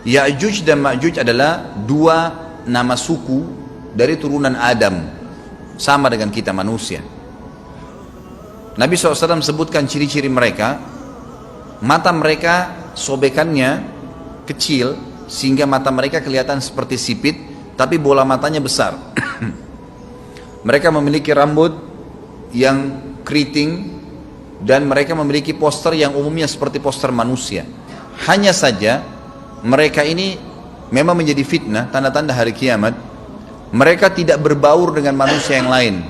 Ya'juj dan Ma'juj adalah dua nama suku dari turunan Adam, sama dengan kita manusia. Nabi SAW sebutkan ciri-ciri mereka. Mata mereka sobekannya kecil sehingga mata mereka kelihatan seperti sipit, tapi bola matanya besar. Mereka memiliki rambut yang keriting dan mereka memiliki poster yang umumnya seperti poster manusia. Hanya saja mereka ini memang menjadi fitnah, tanda-tanda hari kiamat. Mereka tidak berbaur dengan manusia yang lain.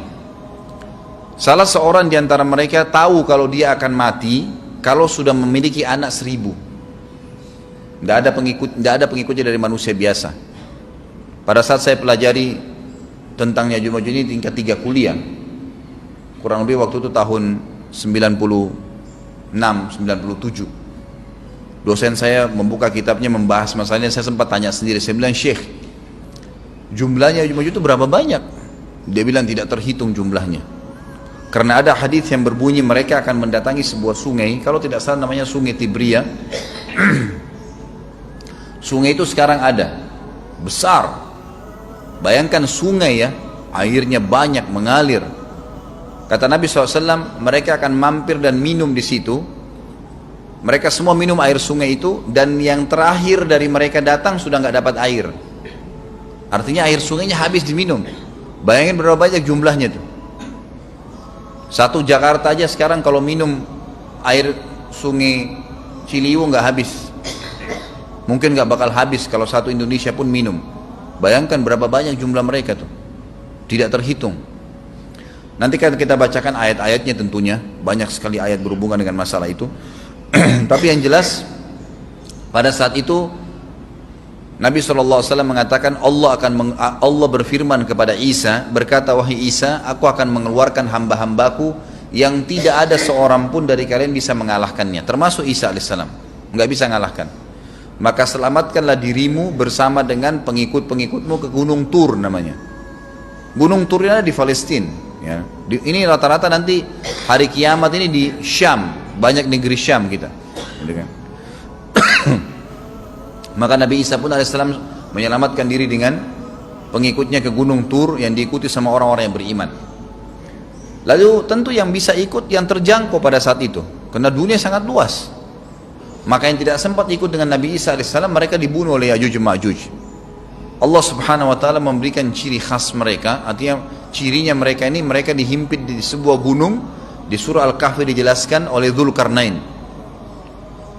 Salah seorang di antara mereka tahu kalau dia akan mati kalau sudah memiliki anak 1000. Tidak ada pengikutnya dari manusia biasa. Pada saat saya pelajari tentang Ya'juj Ma'juj ini tingkat 3 kuliah, kurang lebih waktu itu tahun 96, 97, dosen saya membuka kitabnya membahas masalahnya. Saya sempat tanya sendiri, saya bilang, Syekh, jumlahnya Ya'juj Ma'juj itu berapa banyak? Dia bilang tidak terhitung jumlahnya, karena ada hadis yang berbunyi mereka akan mendatangi sebuah sungai, kalau tidak salah namanya sungai Tibria. Sungai itu sekarang ada, besar. Bayangkan sungai ya, airnya banyak mengalir. Kata Nabi SAW, mereka akan mampir dan minum di situ. Mereka semua minum air sungai itu, dan yang terakhir dari mereka datang sudah nggak dapat air. Artinya air sungainya habis diminum. Bayangin berapa banyak jumlahnya tuh. Satu Jakarta aja sekarang kalau minum air sungai Ciliwung nggak habis. Mungkin nggak bakal habis kalau satu Indonesia pun minum. Bayangkan berapa banyak jumlah mereka tuh, tidak terhitung. Nanti kan kita bacakan ayat-ayatnya tentunya, banyak sekali ayat berhubungan dengan masalah itu. Tapi yang jelas pada saat itu Nabi SAW mengatakan Allah berfirman kepada Isa, berkata, wahai Isa, aku akan mengeluarkan hamba-hambaku yang tidak ada seorang pun dari kalian bisa mengalahkannya, termasuk Isa alaihissalam, nggak bisa mengalahkan. Maka selamatkanlah dirimu bersama dengan pengikut-pengikutmu ke Gunung Tur namanya. Gunung Tur ini di Palestina. Ya. Ini rata-rata nanti hari kiamat ini di Syam, banyak negeri Syam kita. Maka Nabi Isa pun alaihissalam menyelamatkan diri dengan pengikutnya ke Gunung Tur yang diikuti sama orang-orang yang beriman. Lalu tentu yang bisa ikut yang terjangkau pada saat itu, karena dunia sangat luas. Maka yang tidak sempat ikut dengan Nabi Isa AS, mereka dibunuh oleh Ya'juj Ma'juj. Allah subhanahu wa ta'ala memberikan ciri khas mereka. Artinya cirinya mereka ini, mereka dihimpit di sebuah gunung. Di surah Al-Kahfi dijelaskan oleh Dzulkarnain.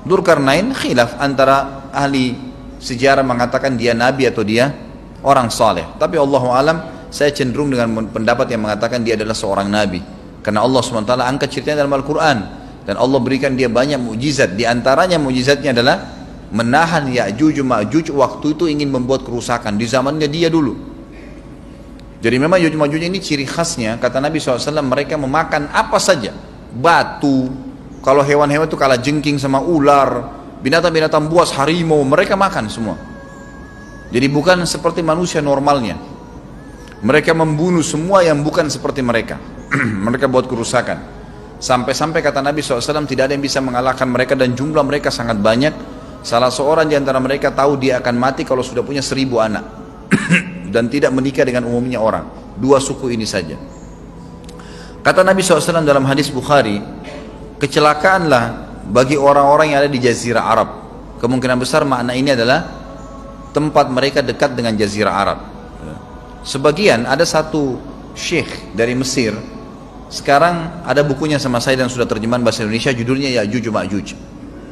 Dzulkarnain khilaf antara ahli sejarah mengatakan dia nabi atau dia orang saleh. Tapi Allahu alam, saya cenderung dengan pendapat yang mengatakan dia adalah seorang nabi. Karena Allah subhanahu wa ta'ala angkat ceritanya dalam Al-Quran. Dan Allah berikan dia banyak mukjizat. Di antaranya mukjizatnya adalah menahan Ya'juj Ma'juj waktu itu ingin membuat kerusakan di zamannya dia dulu. Jadi memang Ya'juj Ma'juj ini ciri khasnya, kata Nabi SAW, mereka memakan apa saja, batu. Kalau hewan-hewan itu kalah jengking sama ular, binatang-binatang buas, harimau, mereka makan semua. Jadi bukan seperti manusia normalnya. Mereka membunuh semua yang bukan seperti mereka. Mereka buat kerusakan. Sampai-sampai kata Nabi SAW tidak ada yang bisa mengalahkan mereka, dan jumlah mereka sangat banyak. Salah seorang di antara mereka tahu dia akan mati kalau sudah punya 1000 anak dan tidak menikah dengan umumnya orang. 2 suku ini saja. Kata Nabi SAW dalam hadis Bukhari, kecelakaanlah bagi orang-orang yang ada di Jazirah Arab. Kemungkinan besar makna ini adalah tempat mereka dekat dengan Jazirah Arab. Sebagian, ada satu syekh dari Mesir, sekarang ada bukunya sama saya dan sudah terjemahan bahasa Indonesia, judulnya Ya'juj Ma'juj.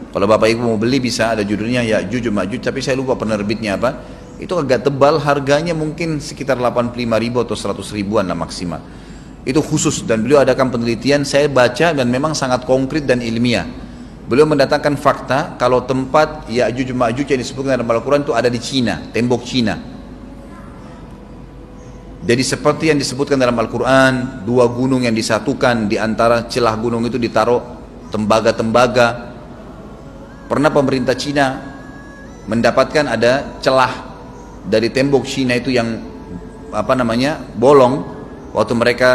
Kalau Bapak Ibu mau beli bisa, ada judulnya Ya'juj Ma'juj, tapi saya lupa penerbitnya apa. Itu agak tebal, harganya mungkin sekitar 85.000 atau 100 ribuan lah maksimal. Itu khusus, dan beliau adakan penelitian, saya baca dan memang sangat konkret dan ilmiah. Beliau mendatangkan fakta kalau tempat Ya'juj Ma'juj yang disebutkan dalam Al-Quran itu ada di Cina, tembok Cina. Jadi seperti yang disebutkan dalam Al-Quran, 2 gunung yang disatukan, di antara celah gunung itu ditaruh tembaga-tembaga. Pernah pemerintah Cina mendapatkan ada celah dari tembok Cina itu yang bolong. Waktu mereka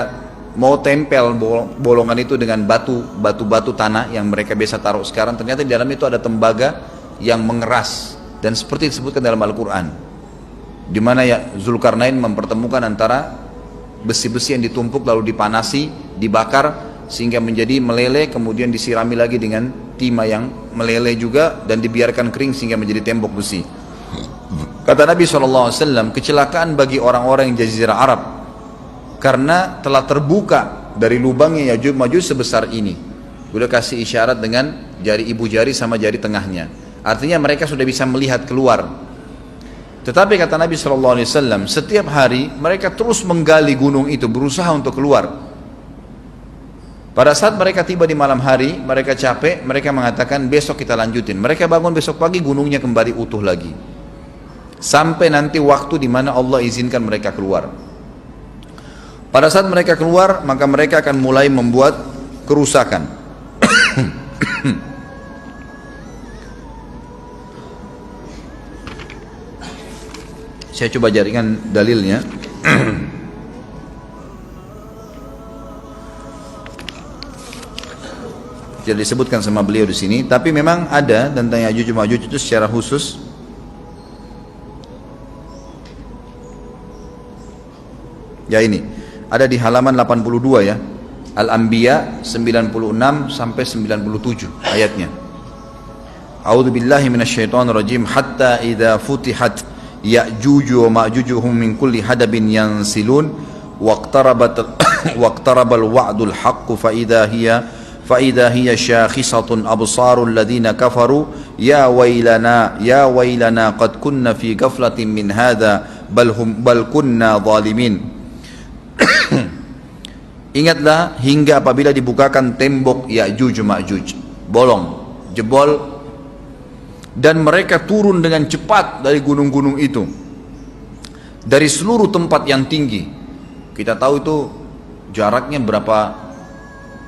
mau tempel bolongan itu dengan batu tanah yang mereka biasa taruh sekarang, ternyata di dalam itu ada tembaga yang mengeras. dan seperti disebutkan dalam Al-Quran, di mana ya Zulkarnain mempertemukan antara besi-besi yang ditumpuk lalu dipanasi, dibakar sehingga menjadi meleleh, kemudian disirami lagi dengan timah yang meleleh juga dan dibiarkan kering sehingga menjadi tembok besi. Kata Nabi SAW, kecelakaan bagi orang-orang yang Jazirah Arab karena telah terbuka dari lubangnya Ya'juj Ma'juj sebesar ini. Udah kasih isyarat dengan jari ibu jari sama jari tengahnya. Artinya mereka sudah bisa melihat keluar. Tetapi kata Nabi SAW, setiap hari mereka terus menggali gunung itu, berusaha untuk keluar. Pada saat mereka tiba di malam hari, mereka capek, mereka mengatakan besok kita lanjutin. Mereka bangun besok pagi, gunungnya kembali utuh lagi. Sampai nanti waktu di mana Allah izinkan mereka keluar. Pada saat mereka keluar, maka mereka akan mulai membuat kerusakan. Saya coba jaringan dalilnya. Tidak disebutkan sama beliau di sini, tapi memang ada tentang Ya'juj Ma'juj itu secara khusus. Ya ini, ada di halaman 82 ya. Al-Anbiya 96 sampai 97 ayatnya. A'udzu billahi minasyaitonir rajim hatta idza futihat Ya'juj wa Ma'jujuhum min kulli hadabin yansilun waqtarabal wa'dul haqq fa idza hiya syakhisatun absarul ladzina kafaru ya wailana qad kunna fi ghaflatin min hadza bal kunna zalimin. Ingatlah hingga apabila dibukakan tembok Ya'juj Ma'juj, bolong, jebol, dan mereka turun dengan cepat dari gunung-gunung itu, dari seluruh tempat yang tinggi. Kita tahu itu jaraknya berapa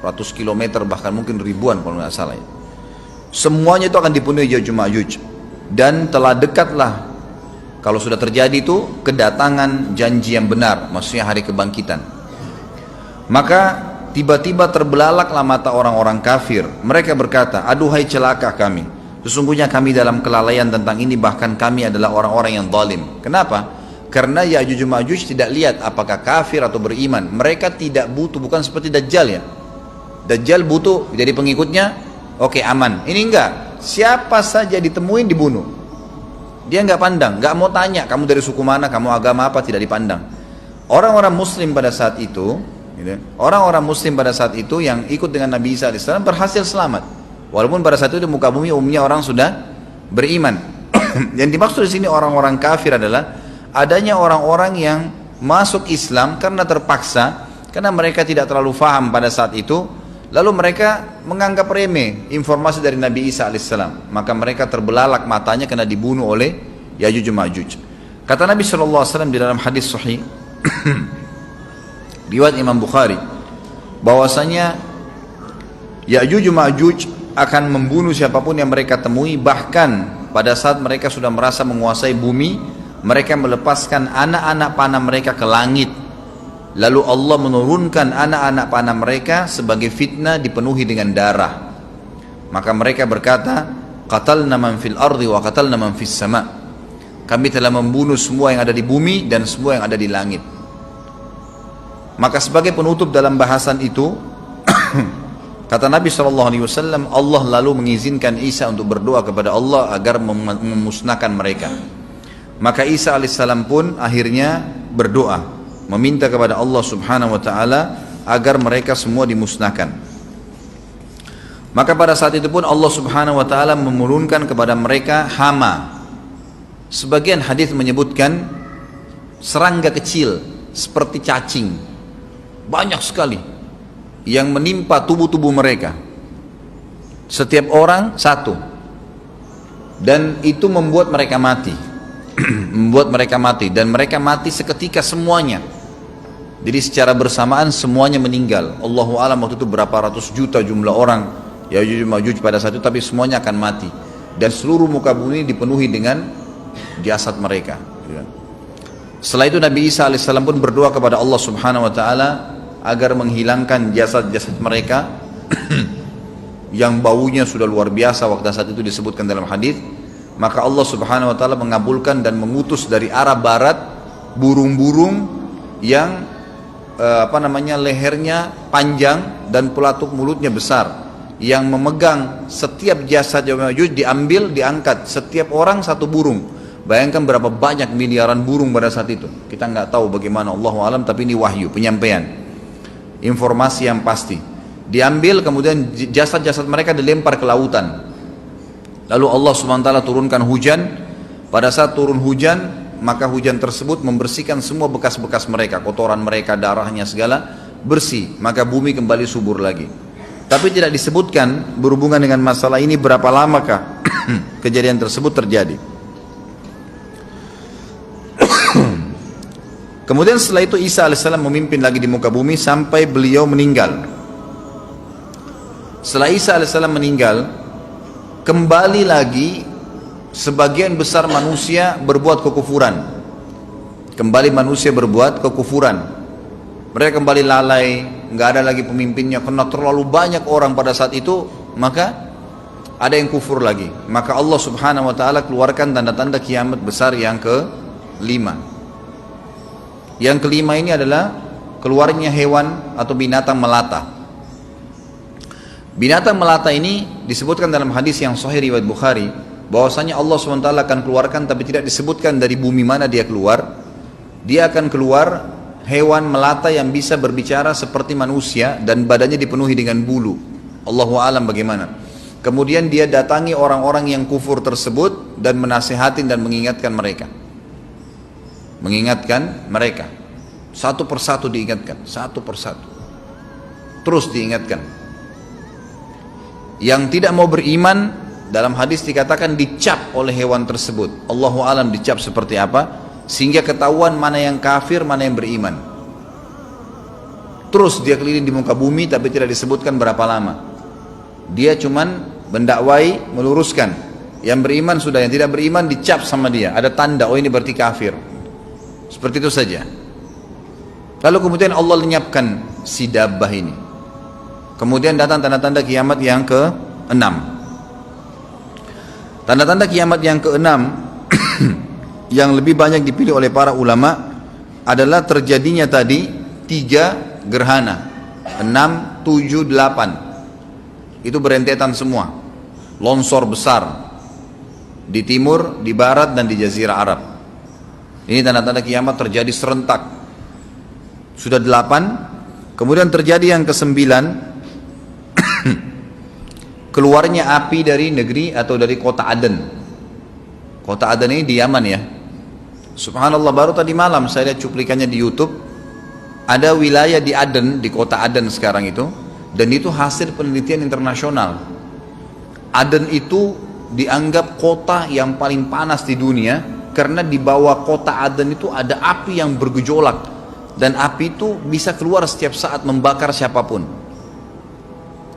ratus kilometer, bahkan mungkin ribuan kalau nggak salah. Semuanya itu akan dipenuhi Ya'juj Ma'juj, dan telah dekatlah, kalau sudah terjadi itu, kedatangan janji yang benar, maksudnya hari kebangkitan. Maka tiba-tiba terbelalaklah mata orang-orang kafir. Mereka berkata, aduhai celaka kami, sesungguhnya kami dalam kelalaian tentang ini, bahkan kami adalah orang-orang yang zalim. Kenapa? Karena Ya'juj Ma'juj tidak lihat apakah kafir atau beriman. Mereka tidak butuh, bukan seperti Dajjal ya. Dajjal butuh jadi pengikutnya, oke, aman. Ini enggak, siapa saja ditemuin dibunuh. Dia enggak pandang, enggak mau tanya kamu dari suku mana, kamu agama apa, tidak dipandang. Orang-orang muslim pada saat itu, orang-orang muslim pada saat itu yang ikut dengan Nabi Isa AS berhasil selamat. Walaupun pada saat itu di muka bumi umumnya orang sudah beriman. Yang dimaksud di sini orang-orang kafir adalah adanya orang-orang yang masuk Islam karena terpaksa, karena mereka tidak terlalu faham pada saat itu, lalu mereka menganggap remeh informasi dari Nabi Isa AS. Maka mereka terbelalak matanya karena dibunuh oleh Ya'juj Ma'juj. Kata Nabi SAW di dalam hadis sahih riwayat Imam Bukhari, bahwasanya Ya'juj Ma'juj akan membunuh siapapun yang mereka temui. Bahkan pada saat mereka sudah merasa menguasai bumi, mereka melepaskan anak-anak panah mereka ke langit, lalu Allah menurunkan anak-anak panah mereka sebagai fitnah dipenuhi dengan darah. Maka mereka berkata, qatalna man fil ardi wa qatalna man fis sama. Kami telah membunuh semua yang ada di bumi dan semua yang ada di langit. Maka sebagai penutup dalam bahasan itu, kata Nabi SAW, Allah lalu mengizinkan Isa untuk berdoa kepada Allah agar memusnahkan mereka. Maka Isa AS pun akhirnya berdoa, meminta kepada Allah Subhanahu Wa Taala agar mereka semua dimusnahkan. Maka pada saat itu pun Allah Subhanahu Wa Taala menurunkan kepada mereka hama. Sebagian hadis menyebutkan serangga kecil seperti cacing, banyak sekali yang menimpa tubuh-tubuh mereka, setiap orang satu, dan itu membuat mereka mati. Membuat mereka mati, dan mereka mati seketika semuanya. Jadi secara bersamaan semuanya meninggal. Allahu a'lam waktu itu berapa ratus juta jumlah orang Ya'juj Ma'juj pada saat itu, tapi semuanya akan mati, dan seluruh muka bumi dipenuhi dengan jasad mereka. Setelah itu Nabi Isa AS pun berdoa kepada Allah Subhanahu Wa Taala agar menghilangkan jasad-jasad mereka yang baunya sudah luar biasa waktu saat itu disebutkan dalam hadis. maka Allah subhanahu wa ta'ala mengabulkan dan mengutus dari arah barat burung-burung yang lehernya panjang dan pelatuk mulutnya besar, yang memegang setiap jasad Ya'juj diambil, diangkat, setiap orang satu burung. Bayangkan berapa banyak miliaran burung pada saat itu. Kita nggak tahu bagaimana, Allahu alam, tapi ini wahyu, penyampaian informasi yang pasti. Diambil, kemudian jasad-jasad mereka dilempar ke lautan. Lalu Allah subhanahu wa ta'ala turunkan hujan. Pada saat turun hujan, maka hujan tersebut membersihkan semua bekas-bekas mereka, kotoran mereka, darahnya segala bersih, maka bumi kembali subur lagi. Tapi tidak disebutkan berhubungan dengan masalah ini berapa lamakah kejadian tersebut terjadi. Kemudian setelah itu Isa alaihissalam memimpin lagi di muka bumi sampai beliau meninggal. Setelah Isa alaihissalam meninggal, kembali lagi sebagian besar manusia berbuat kekufuran. Kembali manusia berbuat kekufuran. Mereka kembali lalai, nggak ada lagi pemimpinnya karena terlalu banyak orang pada saat itu, maka ada yang kufur lagi. Maka Allah subhanahu wa ta'ala keluarkan tanda-tanda kiamat besar yang kelima. Yang kelima ini adalah keluarnya hewan atau binatang melata. Binatang melata ini disebutkan dalam hadis yang sahih riwayat Bukhari, bahwasanya Allah SWT akan keluarkan, tapi tidak disebutkan dari bumi mana dia keluar. Dia akan keluar hewan melata yang bisa berbicara seperti manusia dan badannya dipenuhi dengan bulu. Allahu a'lam bagaimana. Kemudian dia datangi orang-orang yang kufur tersebut dan menasehatin dan mengingatkan mereka. Satu persatu diingatkan, satu persatu. Terus diingatkan. Yang tidak mau beriman, dalam hadis dikatakan dicap oleh hewan tersebut. Allahu a'lam dicap seperti apa, sehingga ketahuan mana yang kafir, mana yang beriman. Terus dia keliling di muka bumi, tapi tidak disebutkan berapa lama. Dia cuman mendakwai, meluruskan. Yang beriman sudah, yang tidak beriman dicap sama dia. Ada tanda, oh ini berarti kafir. Seperti itu saja. Lalu kemudian Allah lenyapkan si dabbah ini. Kemudian datang tanda-tanda kiamat yang ke-6. Tanda-tanda kiamat yang ke-6 yang lebih banyak dipilih oleh para ulama adalah terjadinya tadi 3 gerhana, 6, 7, 8. Itu berentetan semua. Longsor besar di timur, di barat, dan di Jazirah Arab. Ini tanda-tanda kiamat terjadi serentak. Sudah 8. Kemudian terjadi yang ke-9, keluarnya api dari negeri atau dari kota Aden. Kota Aden ini di Yaman ya. Subhanallah, baru tadi malam saya lihat cuplikannya di YouTube. Ada wilayah di Aden, di kota Aden sekarang itu, dan itu hasil penelitian internasional. Aden itu dianggap kota yang paling panas di dunia karena di bawah kota Aden itu ada api yang bergejolak, dan api itu bisa keluar setiap saat membakar siapapun.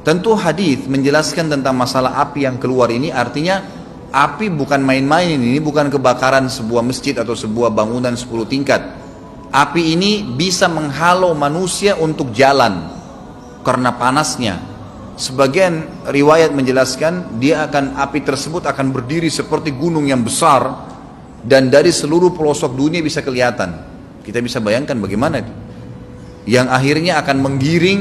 Tentu hadis menjelaskan tentang masalah api yang keluar ini, artinya api bukan main-main, ini bukan kebakaran sebuah masjid atau sebuah bangunan 10 tingkat. Api ini bisa menghalau manusia untuk jalan karena panasnya. Sebagian riwayat menjelaskan api tersebut akan berdiri seperti gunung yang besar, dan dari seluruh pelosok dunia bisa kelihatan. Kita bisa bayangkan bagaimana, yang akhirnya akan menggiring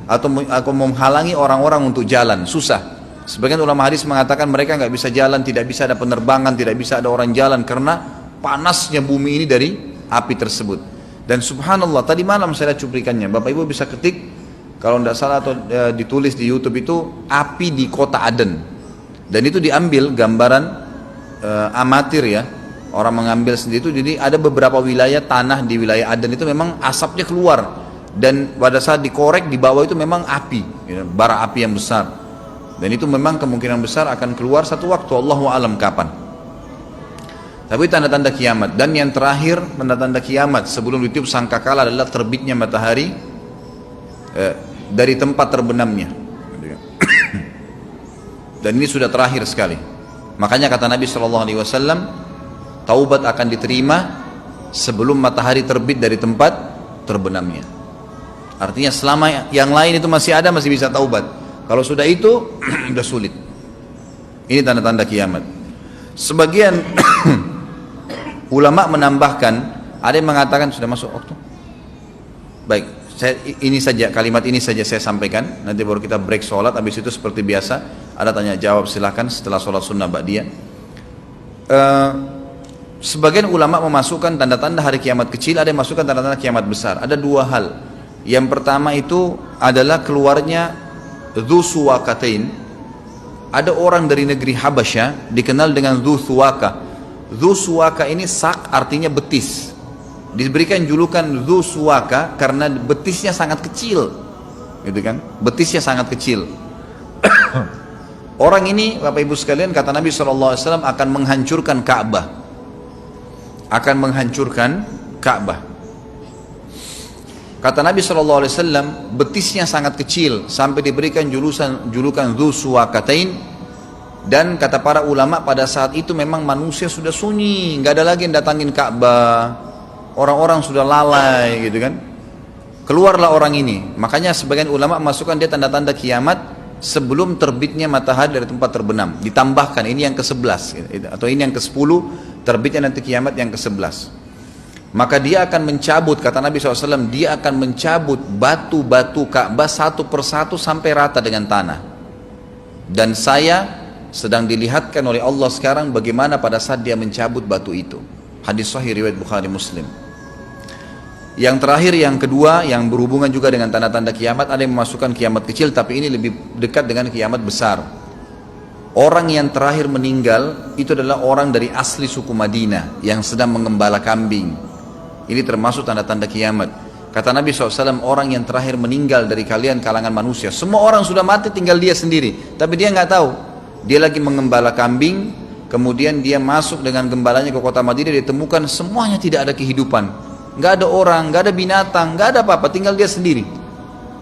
atau menghalangi orang-orang untuk jalan, susah. Sebagian ulama hadis mengatakan mereka nggak bisa jalan, tidak bisa ada penerbangan, tidak bisa ada orang jalan karena panasnya bumi ini dari api tersebut. Dan subhanallah, tadi malam saya lihat cuplikannya, Bapak Ibu bisa ketik kalau tidak salah atau ditulis di YouTube itu api di kota Aden. Dan itu diambil gambaran amatir ya, orang mengambil sendiri itu. Jadi ada beberapa wilayah tanah di wilayah Aden itu memang asapnya keluar, dan pada saat dikorek di bawah itu memang api, ya, bara api yang besar. Dan itu memang kemungkinan besar akan keluar satu waktu, Allahu a'lam kapan. Tapi tanda-tanda kiamat. Dan yang terakhir tanda-tanda kiamat sebelum ditiup sangkakala adalah terbitnya matahari dari tempat terbenamnya. Dan ini sudah terakhir sekali. Makanya kata Nabi SAW, taubat akan diterima sebelum matahari terbit dari tempat terbenamnya. Artinya selama yang lain itu masih ada, masih bisa taubat. Kalau sudah itu sudah sulit. Ini tanda-tanda kiamat. Sebagian ulama menambahkan, ada yang mengatakan sudah masuk waktu. Baik, ini saja, kalimat ini saja saya sampaikan. Nanti baru kita break sholat. Habis itu seperti biasa ada tanya jawab, silahkan setelah sholat sunnah ba'diyah. Sebagian ulama memasukkan tanda-tanda hari kiamat kecil, ada yang masukkan tanda-tanda kiamat besar. Ada dua hal. Yang pertama itu adalah keluarnya Dzu Suwakatain. Ada orang dari negeri Habasyah dikenal dengan Dzu Suwaka. Dzu Suwaka ini sak artinya betis. Diberikan julukan Dzu Suwaka karena betisnya sangat kecil, gitu kan? Betisnya sangat kecil. Orang ini, Bapak Ibu sekalian, kata Nabi SAW akan menghancurkan Ka'bah. Akan menghancurkan Ka'bah. Kata Nabi SAW, betisnya sangat kecil sampai diberikan julukan Dzu Suwakatain. Dan kata para ulama pada saat itu memang manusia sudah sunyi, nggak ada lagi yang datangin Ka'bah. Orang-orang sudah lalai, gitu kan? Keluarlah orang ini. Makanya sebagian ulama masukkan dia tanda-tanda kiamat sebelum terbitnya matahari dari tempat terbenam. Ditambahkan ini yang ke-11 atau ini yang ke-10, terbitnya nanti kiamat yang ke-11. Maka dia akan mencabut, kata Nabi SAW, dia akan mencabut batu-batu Ka'bah satu persatu sampai rata dengan tanah. Dan saya sedang dilihatkan oleh Allah sekarang bagaimana pada saat dia mencabut batu itu. Hadis sahih riwayat Bukhari Muslim. Yang terakhir, yang kedua, yang berhubungan juga dengan tanda-tanda kiamat, ada yang memasukkan kiamat kecil, tapi ini lebih dekat dengan kiamat besar. Orang yang terakhir meninggal itu adalah orang dari asli suku Madinah yang sedang mengembala kambing. Ini termasuk tanda-tanda kiamat. Kata Nabi SAW, orang yang terakhir meninggal dari kalian kalangan manusia. Semua orang sudah mati, tinggal dia sendiri. Tapi dia nggak tahu. Dia lagi mengembala kambing, kemudian dia masuk dengan gembalanya ke kota Madinah, ditemukan semuanya tidak ada kehidupan. Nggak ada orang, nggak ada binatang, nggak ada apa-apa, tinggal dia sendiri.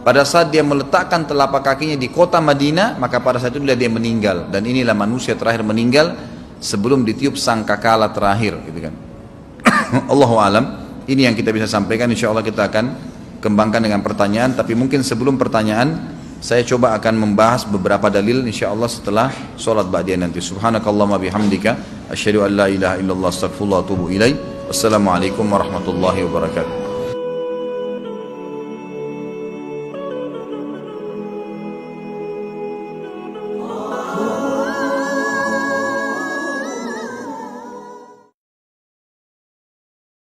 Pada saat dia meletakkan telapak kakinya di kota Madinah, maka pada saat itu dia meninggal. Dan inilah manusia terakhir meninggal sebelum ditiup sangkakala terakhir, gitu kan. Allahu alam. Ini yang kita bisa sampaikan. Insya Allah kita akan kembangkan dengan pertanyaan. Tapi mungkin sebelum pertanyaan, saya coba akan membahas beberapa dalil insya Allah setelah sholat ba'diyah nanti. Subhanakallahumma bihamdika asyhadu an la ilaha illallah astaghfirullah wa atubu ilaih. Wassalamualaikum warahmatullahi wabarakatuh.